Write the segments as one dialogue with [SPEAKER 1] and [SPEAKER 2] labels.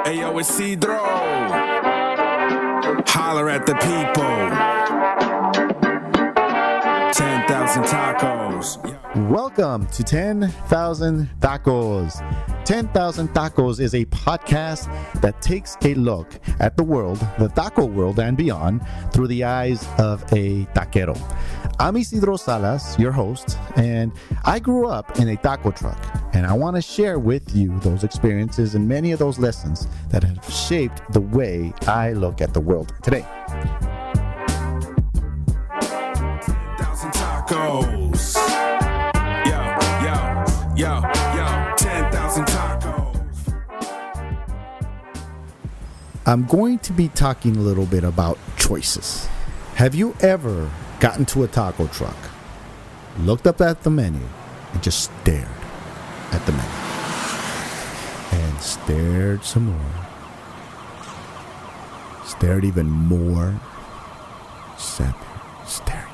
[SPEAKER 1] Ayo, Isidro. Holler at the people. 10,000 tacos.
[SPEAKER 2] Welcome to 10,000 Tacos. 10,000 Tacos is a podcast that takes a look at the world, the taco world and beyond, through the eyes of a taquero. I'm Isidro Salas, your host, and I grew up in a taco truck, and I want to share with you those experiences and many of those lessons that have shaped the way I look at the world today.
[SPEAKER 1] 10,000 tacos. Yo, 10,000 tacos.
[SPEAKER 2] I'm going to be talking a little bit about choices. Have you ever gotten to a taco truck, looked up at the menu, and just stared at the menu? And stared some more. Stared even more. Sat there, staring.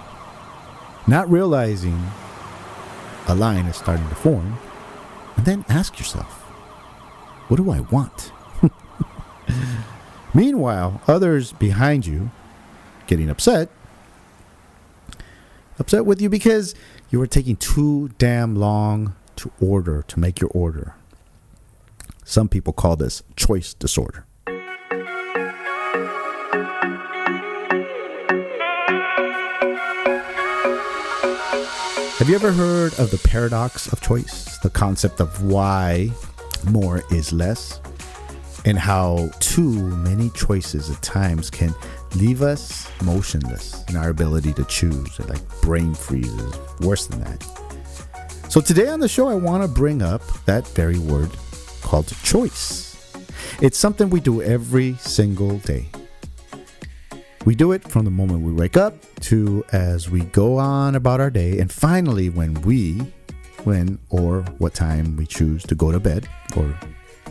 [SPEAKER 2] Not realizing a line is starting to form. And then ask yourself, what do I want? Meanwhile, others behind you getting upset with you because you were taking too damn long to make your order. Some people call this choice disorder. Have you ever heard of the paradox of choice? The concept of why more is less, and how too many choices at times can leave us motionless in our ability to choose, like brain freezes, worse than that. So today on the show, I want to bring up that very word called choice. It's something we do every single day. We do it from the moment we wake up to as we go on about our day, and finally when or what time we choose to go to bed, or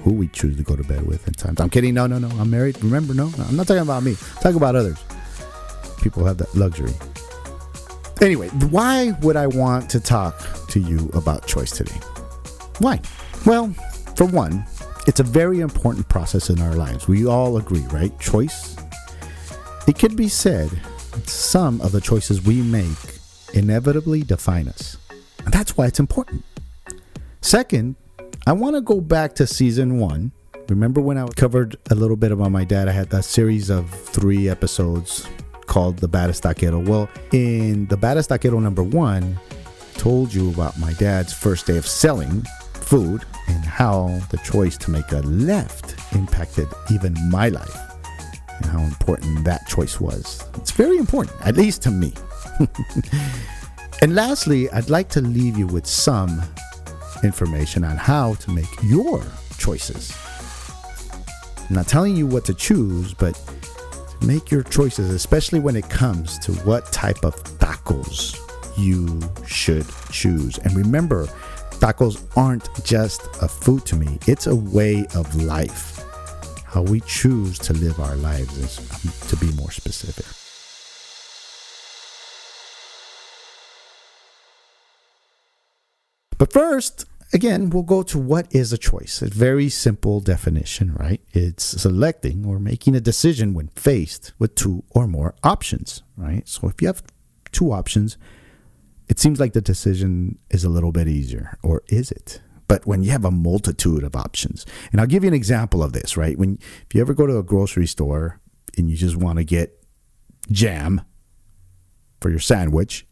[SPEAKER 2] who we choose to go to bed with at times. I'm kidding. No. I'm married. Remember, no. I'm not talking about me. I'm talking about others. People have that luxury. Anyway, why would I want to talk to you about choice today? Why? Well, for one, it's a very important process in our lives. We all agree, right? Choice. It could be said that some of the choices we make inevitably define us. And that's why it's important. Second, I want to go back to season 1. Remember when I covered a little bit about my dad? I had that series of 3 episodes called The Baddest Taquero. Well, in The Baddest Taquero number 1, I told you about my dad's first day of selling food and how the choice to make a left impacted even my life and how important that choice was. It's very important, at least to me. And lastly, I'd like to leave you with some information on how to make your choices. I'm not telling you what to choose, but make your choices, especially when it comes to what type of tacos you should choose. And remember, tacos aren't just a food to me. It's a way of life. How we choose to live our lives is, to be more specific. But first, again, we'll go to what is a choice. A very simple definition, right? It's selecting or making a decision when faced with 2 or more options, right? So if you have 2 options, it seems like the decision is a little bit easier, or is it? But when you have a multitude of options, and I'll give you an example of this, right? If you ever go to a grocery store and you just want to get jam for your sandwich,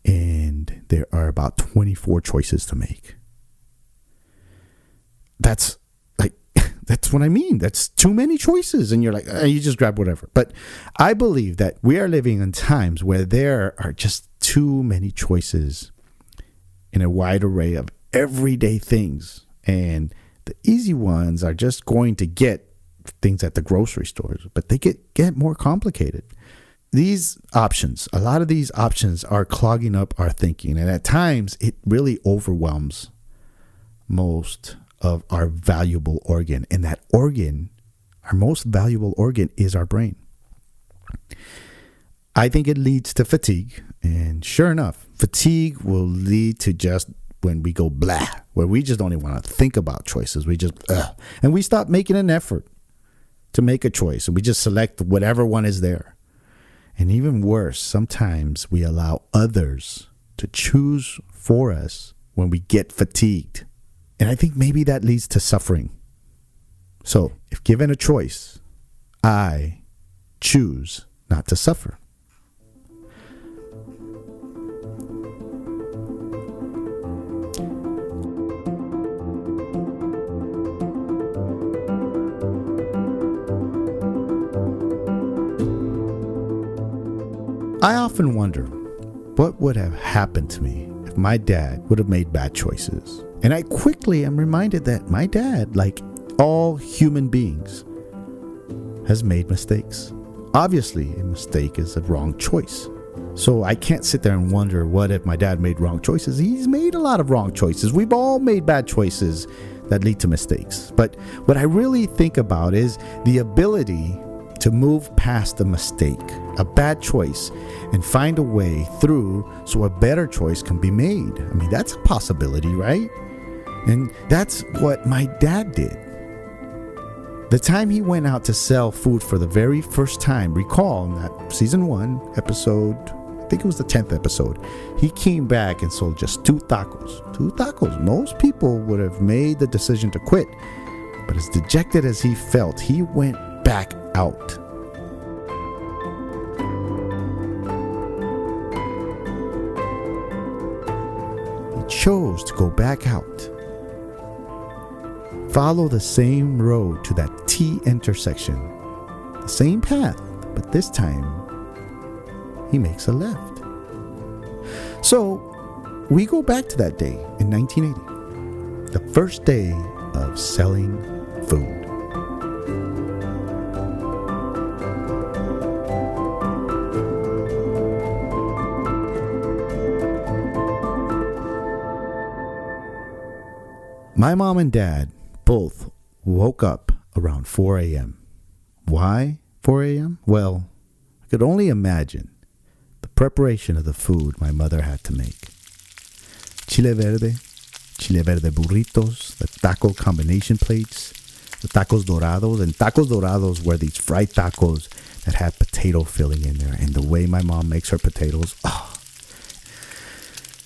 [SPEAKER 2] and there are about 24 choices to make. That's what I mean. That's too many choices. And you're like, you just grab whatever. But I believe that we are living in times where there are just too many choices in a wide array of everyday things. And the easy ones are just going to get things at the grocery stores, but they get more complicated. A lot of these options are clogging up our thinking, and at times it really overwhelms most of our valuable organ. And that organ, our most valuable organ, is our brain. I think it leads to fatigue, and sure enough, fatigue will lead to just when we go blah, where we just don't even want to think about choices. We just, and we stop making an effort to make a choice. And we just select whatever one is there. And even worse, sometimes we allow others to choose for us when we get fatigued. And I think maybe that leads to suffering. So if given a choice, I choose not to suffer. I often wonder what would have happened to me if my dad would have made bad choices. And I quickly am reminded that my dad, like all human beings, has made mistakes. Obviously, a mistake is a wrong choice. So I can't sit there and wonder what if my dad made wrong choices. He's made a lot of wrong choices. We've all made bad choices that lead to mistakes. But what I really think about is the ability to move past a mistake, a bad choice, and find a way through so a better choice can be made. I mean, that's a possibility, right? And that's what my dad did. The time he went out to sell food for the very first time, recall in that season 1 episode, I think it was the 10th episode, he came back and sold just 2 tacos. 2 tacos. Most people would have made the decision to quit. But as dejected as he felt, he went back out. He chose to go back out. Follow the same road to that T intersection. The same path, but this time he makes a left. So we go back to that day in 1980, the first day of selling food. My mom and dad both woke up around 4 a.m. Why 4 a.m.? Well, I could only imagine the preparation of the food my mother had to make. Chile verde burritos, the taco combination plates, the tacos dorados. And tacos dorados were these fried tacos that had potato filling in there. And the way my mom makes her potatoes,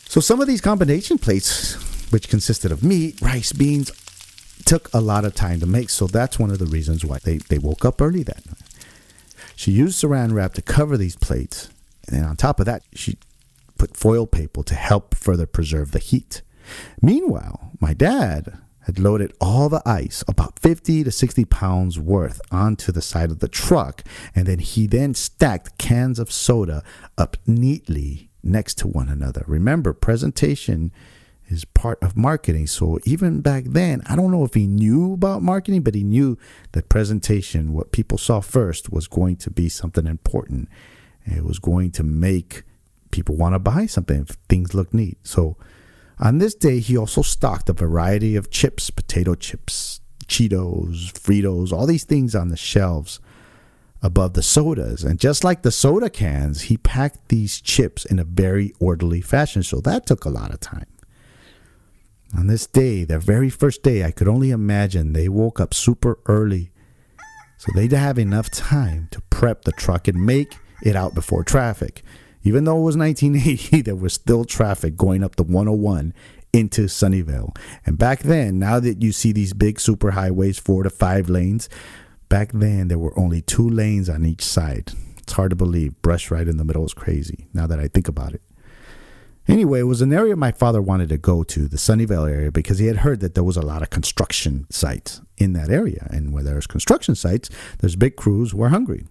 [SPEAKER 2] So some of these combination plates, which consisted of meat, rice, beans, took a lot of time to make. So that's one of the reasons why they woke up early that night. She used saran wrap to cover these plates. And then on top of that, she put foil paper to help further preserve the heat. Meanwhile, my dad had loaded all the ice, about 50 to 60 pounds worth, onto the side of the truck. And then he stacked cans of soda up neatly next to one another. Remember, presentation is part of marketing. So even back then, I don't know if he knew about marketing, but he knew that presentation, what people saw first, was going to be something important. It was going to make people want to buy something if things look neat. So on this day, he also stocked a variety of chips, potato chips, Cheetos, Fritos, all these things on the shelves above the sodas. And just like the soda cans, he packed these chips in a very orderly fashion. So that took a lot of time. On this day, their very first day, I could only imagine they woke up super early so they'd have enough time to prep the truck and make it out before traffic. Even though it was 1980, there was still traffic going up the 101 into Sunnyvale. And back then, now that you see these big super highways, 4 to 5 lanes, back then there were only 2 lanes on each side. It's hard to believe. Brush right in the middle is crazy, now that I think about it. Anyway, it was an area my father wanted to go to, the Sunnyvale area, because he had heard that there was a lot of construction sites in that area. And where there's construction sites, there's big crews who are hungry.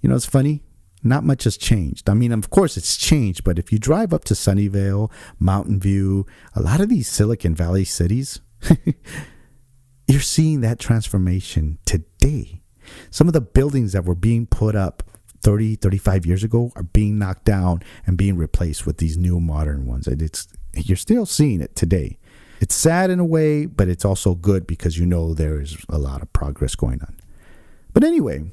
[SPEAKER 2] You know, it's funny. Not much has changed. I mean, of course it's changed, but if you drive up to Sunnyvale, Mountain View, a lot of these Silicon Valley cities, you're seeing that transformation today. Some of the buildings that were being put up 30, 35 years ago are being knocked down and being replaced with these new modern ones. You're still seeing it today. It's sad in a way, but it's also good because you know there is a lot of progress going on. But anyway,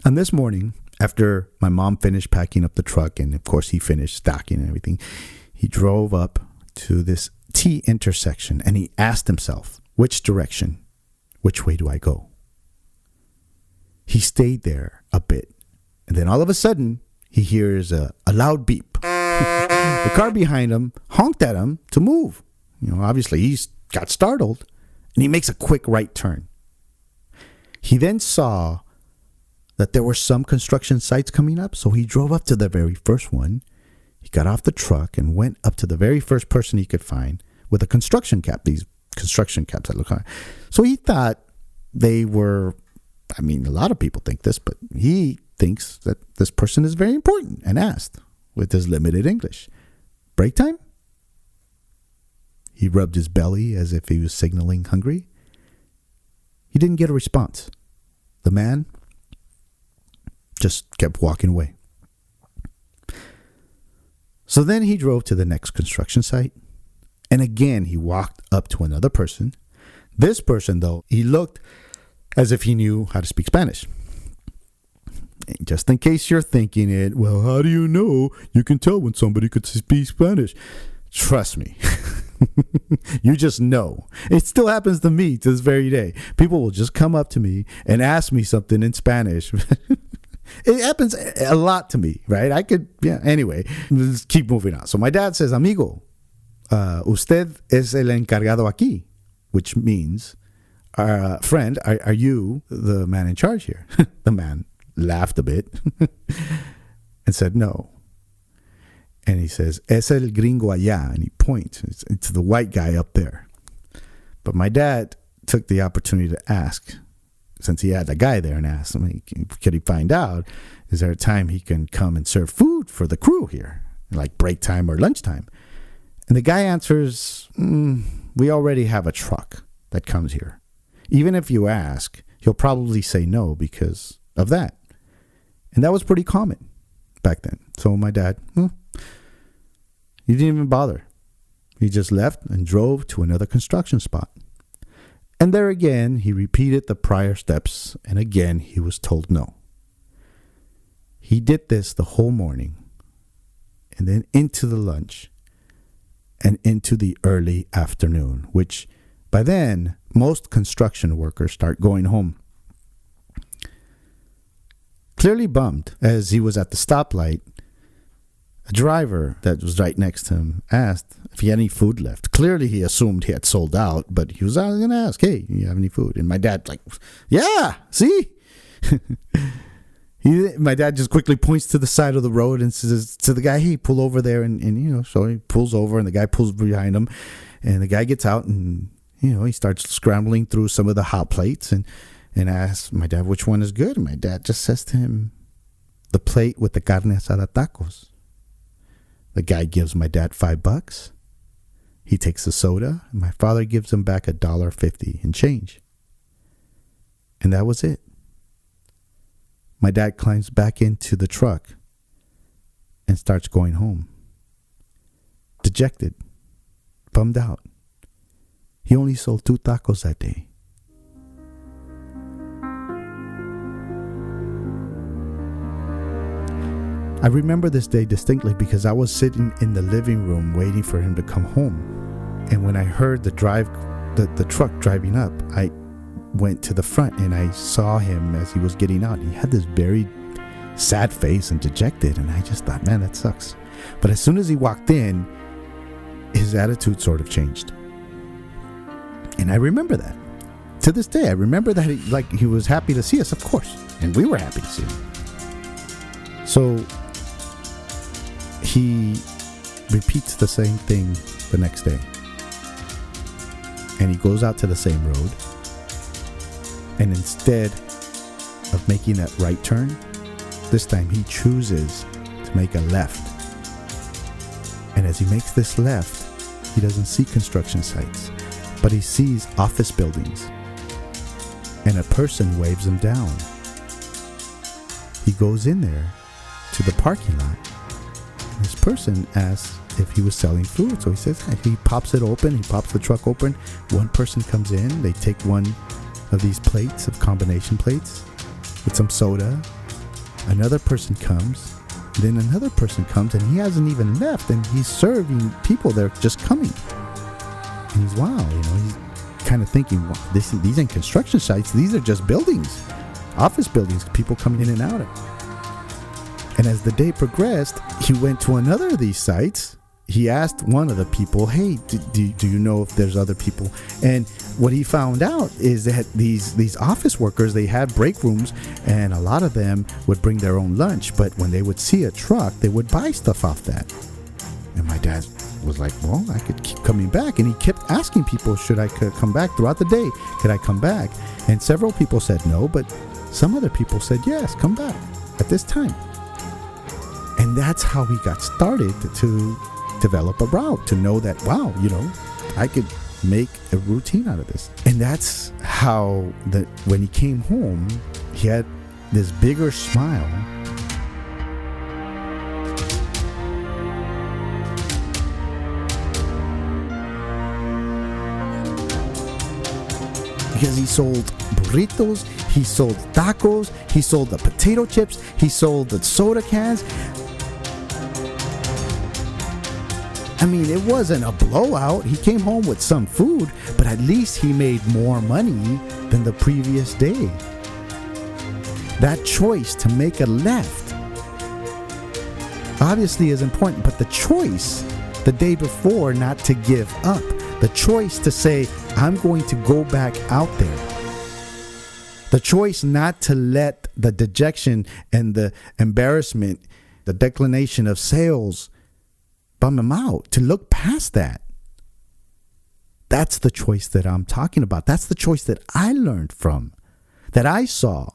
[SPEAKER 2] on this morning, after my mom finished packing up the truck, and of course he finished stocking and everything, he drove up to this T intersection, and he asked himself, which direction? Which way do I go? He stayed there a bit, and then all of a sudden, he hears a loud beep. The car behind him honked at him to move. Obviously, he's got startled, and he makes a quick right turn. He then saw that there were some construction sites coming up, so he drove up to the very first one. He got off the truck and went up to the very first person he could find with a construction cap, these construction caps that look like. So he thought they were, a lot of people think this, but he thinks that this person is very important and asked with his limited English, break time? He rubbed his belly as if he was signaling hungry. He didn't get a response. The man just kept walking away. So then he drove to the next construction site. And again, he walked up to another person. This person, though, he looked as if he knew how to speak Spanish. And just in case you're thinking it, well, how do you know? You can tell when somebody could speak Spanish. Trust me. You just know. It still happens to me to this very day. People will just come up to me and ask me something in Spanish. It happens a lot to me, right? Anyway, let's keep moving on. So my dad says, amigo, usted es el encargado aquí, which means, friend, are you the man in charge here? The man laughed a bit and said, no. And he says, es el gringo allá, and he points. It's the white guy up there. But my dad took the opportunity to ask, since he had the guy there, and asked him, could he find out, is there a time he can come and serve food for the crew here, like break time or lunchtime? And the guy answers, we already have a truck that comes here. Even if you ask, he'll probably say no because of that. And that was pretty common back then. So my dad, he didn't even bother. He just left and drove to another construction spot. And there again, he repeated the prior steps, and again, he was told no. He did this the whole morning, and then into the lunch, and into the early afternoon, which by then, most construction workers start going home. Clearly bummed, as he was at the stoplight, a driver that was right next to him asked if he had any food left. Clearly, he assumed he had sold out, but he was going to ask, hey, you have any food? And my dad yeah, see? My dad just quickly points to the side of the road and says to the guy, hey, pull over there. And so he pulls over and the guy pulls behind him. And the guy gets out and, he starts scrambling through some of the hot plates and asks my dad which one is good. And my dad just says to him, the plate with the carne asada tacos. The guy gives my dad $5. He takes the soda, and my father gives him back $1.50 in change. And that was it. My dad climbs back into the truck and starts going home. Dejected, bummed out. He only sold 2 tacos that day. I remember this day distinctly because I was sitting in the living room waiting for him to come home. And when I heard the truck driving up, I went to the front and I saw him as he was getting out. He had this very sad face and dejected, and I just thought, man, that sucks. But as soon as he walked in, his attitude sort of changed. And I remember that. To this day, I remember that he was happy to see us, of course. And we were happy to see him. So he repeats the same thing the next day. And he goes out to the same road. And instead of making that right turn, this time he chooses to make a left. And as he makes this left, he doesn't see construction sites, but he sees office buildings. And a person waves him down. He goes in there to the parking lot. And this person asks if he was selling food. So he says, he pops it open. He pops the truck open. One person comes in. They take one of these plates, of combination plates, with some soda. Another person comes. Then another person comes, and he hasn't even left. And he's serving people. They're just coming. And he's, wow, he's kind of thinking, well, these ain't construction sites. These are just buildings, office buildings, people coming in and out of. And as the day progressed, he went to another of these sites. He asked one of the people, hey, do you know if there's other people? And what he found out is that these office workers, they had break rooms, and a lot of them would bring their own lunch. But when they would see a truck, they would buy stuff off that. And my dad was like, well, I could keep coming back. And he kept asking people, should I come back throughout the day? Could I come back? And several people said no, but some other people said, yes, come back at this time. And that's how he got started to develop a route, to know that, wow, I could make a routine out of this. And that's how when he came home, he had this bigger smile. Because he sold burritos, he sold tacos, he sold the potato chips, he sold the soda cans. I mean, it wasn't a blowout. He came home with some food, but at least he made more money than the previous day. That choice to make a left obviously is important, but the choice the day before not to give up, the choice to say, I'm going to go back out there, the choice not to let the dejection and the embarrassment, the declination of sales bum him out, to look past that. That's the choice that I'm talking about. That's the choice that I learned from, that I saw,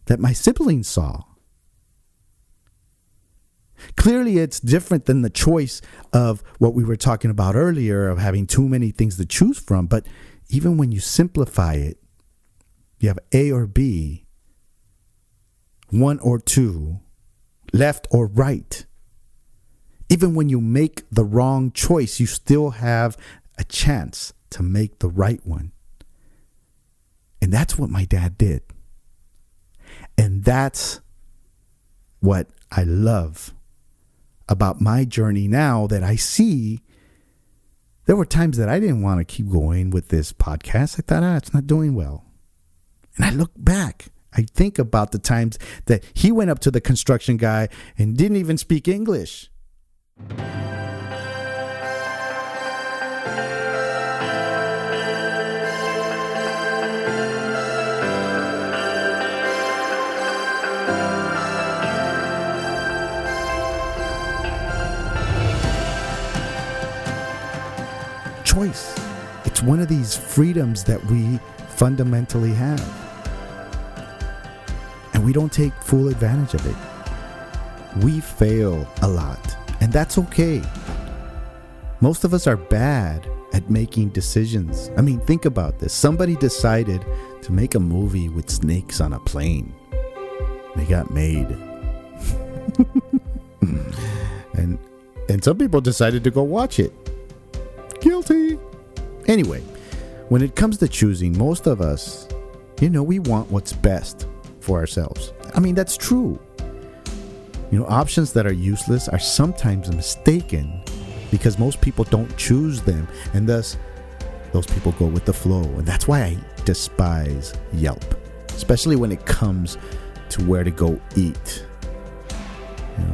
[SPEAKER 2] that my siblings saw. Clearly, it's different than the choice of what we were talking about earlier, of having too many things to choose from. But even when you simplify it, you have A or B, one or two, left or right. Even when you make the wrong choice, you still have a chance to make the right one. And that's what my dad did. And that's what I love about my journey now, that I see. There were times that I didn't want to keep going with this podcast. I thought, it's not doing well. And I look back. I think about the times that he went up to the construction guy and didn't even speak English. Choice. It's one of these freedoms that we fundamentally have. And we don't take full advantage of it. We fail a lot, and that's okay. Most of us are bad at making decisions. I mean, think about this. Somebody decided to make a movie with snakes on a plane. They got made. And some people decided to go watch it. Guilty. Anyway, when it comes to choosing, most of us, we want what's best for ourselves. I mean, that's true. Options that are useless are sometimes mistaken because most people don't choose them, and thus those people go with the flow. And that's why I despise Yelp, especially when it comes to where to go eat.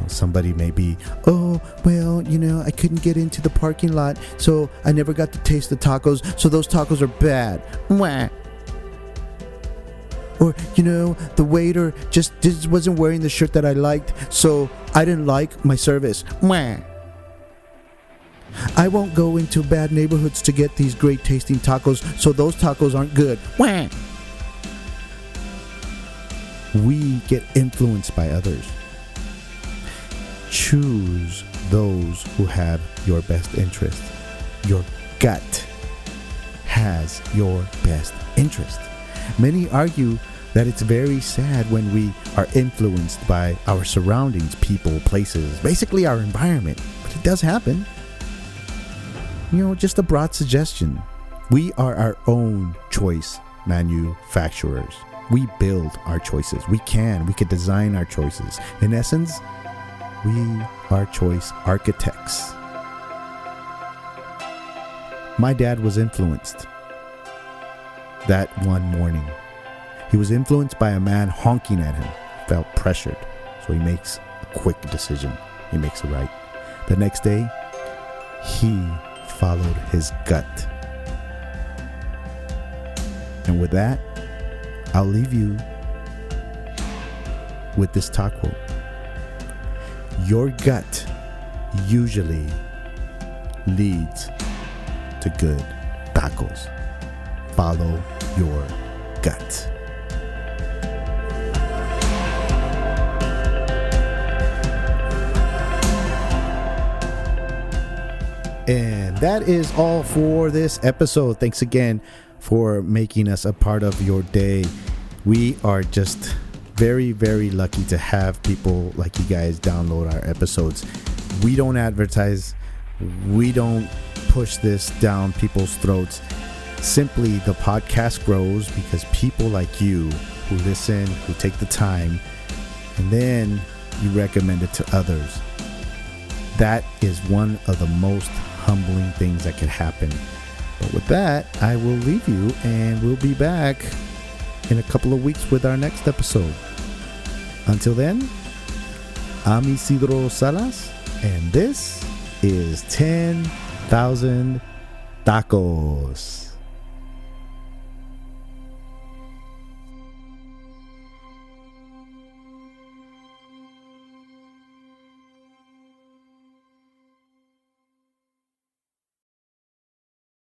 [SPEAKER 2] Somebody may be, I couldn't get into the parking lot, so I never got to taste the tacos, so those tacos are bad. Mwah. Or, the waiter just wasn't wearing the shirt that I liked, so I didn't like my service. Mwah. I won't go into bad neighborhoods to get these great tasting tacos, so those tacos aren't good. Mwah. We get influenced by others. Choose those who have your best interest. Your gut has your best interest. Many argue that it's very sad when we are influenced by our surroundings, people, places, basically our environment. But it does happen. Just a broad suggestion. We are our own choice manufacturers. We build our choices. We could design our choices. In essence, we are choice architects. My dad was influenced that one morning. He was influenced by a man honking at him. Felt pressured, so he makes a quick decision. He makes it right. The next day, he followed his gut. And with that, I'll leave you with this taco. Your gut usually leads to good tacos. Follow your gut. And that is all for this episode. Thanks again for making us a part of your day. We are just very, very lucky to have people like you guys download our episodes. We don't advertise. We don't push this down people's throats. Simply, the podcast grows because people like you who listen, who take the time, and then you recommend it to others. That is one of the most humbling things that could happen. But with that, I will leave you, and we'll be back in a couple of weeks with our next episode. Until then, I'm Isidro Salas, and this is 10,000 Tacos.